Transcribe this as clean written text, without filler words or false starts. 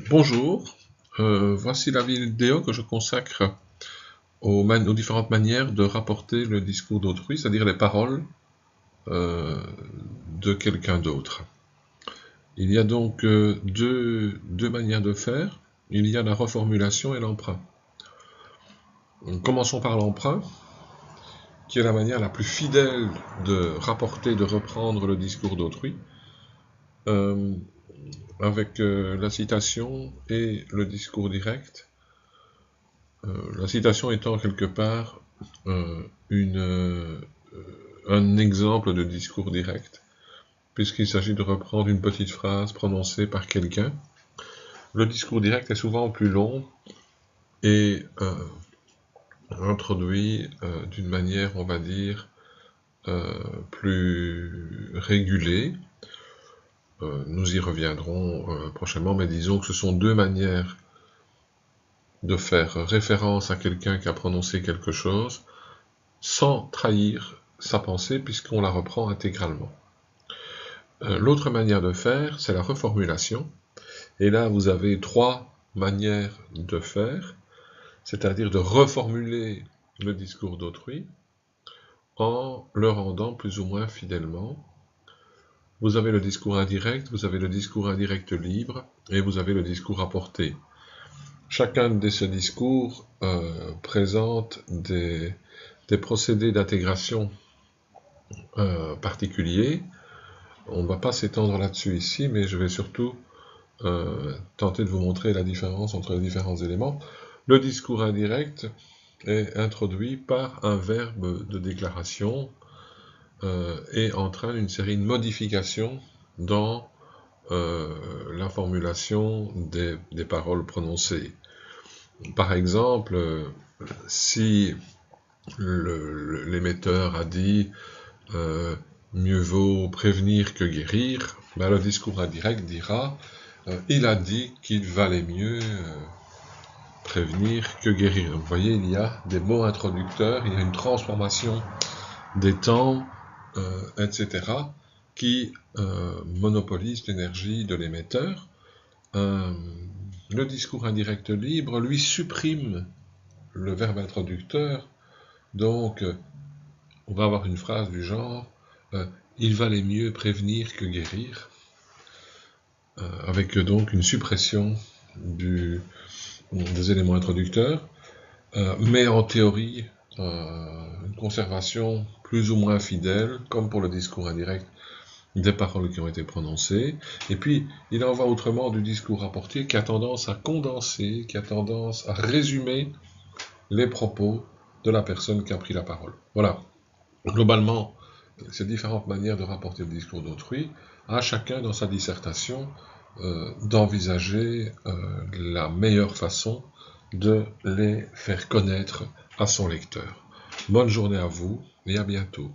Bonjour, voici la vidéo que je consacre aux différentes manières de rapporter le discours d'autrui, c'est-à-dire les paroles de quelqu'un d'autre. Il y a donc deux manières de faire. Il y a la reformulation et l'emprunt. Commençons par l'emprunt, qui est la manière la plus fidèle de rapporter, de reprendre le discours d'autrui, avec la citation et le discours direct. La citation étant quelque part un exemple de discours direct, puisqu'il s'agit de reprendre une petite phrase prononcée par quelqu'un. Le discours direct est souvent plus long et introduit d'une manière, on va dire, plus régulée. Nous y reviendrons prochainement, mais disons que ce sont deux manières de faire référence à quelqu'un qui a prononcé quelque chose, sans trahir sa pensée, puisqu'on la reprend intégralement. L'autre manière de faire, c'est la reformulation. Et là, vous avez trois manières de faire, c'est-à-dire de reformuler le discours d'autrui en le rendant plus ou moins fidèlement. Vous avez le discours indirect, vous avez le discours indirect libre, et vous avez le discours apporté. Chacun de ces discours présente des procédés d'intégration particuliers. On ne va pas s'étendre là-dessus ici, mais je vais surtout tenter de vous montrer la différence entre les différents éléments. Le discours indirect est introduit par un verbe de déclaration et entraîne une série de modifications dans la formulation des paroles prononcées. Par exemple, si l'émetteur a dit mieux vaut prévenir que guérir, ben le discours indirect dira il a dit qu'il valait mieux prévenir que guérir. Vous voyez, il y a des mots introducteurs, il y a une transformation des temps, etc., qui monopolisent l'énergie de l'émetteur. Le discours indirect libre, lui, supprime le verbe introducteur, donc on va avoir une phrase du genre il valait mieux prévenir que guérir, avec donc une suppression des éléments introducteurs, mais en théorie, une conservation plus ou moins fidèle, comme pour le discours indirect, des paroles qui ont été prononcées. Et puis, il en va autrement du discours apporté, qui a tendance à condenser, qui a tendance à résumer les propos de la personne qui a pris la parole. Voilà. Globalement, ces différentes manières de rapporter le discours d'autrui, à chacun dans sa dissertation d'envisager la meilleure façon de les faire connaître à son lecteur. Bonne journée à vous et à bientôt.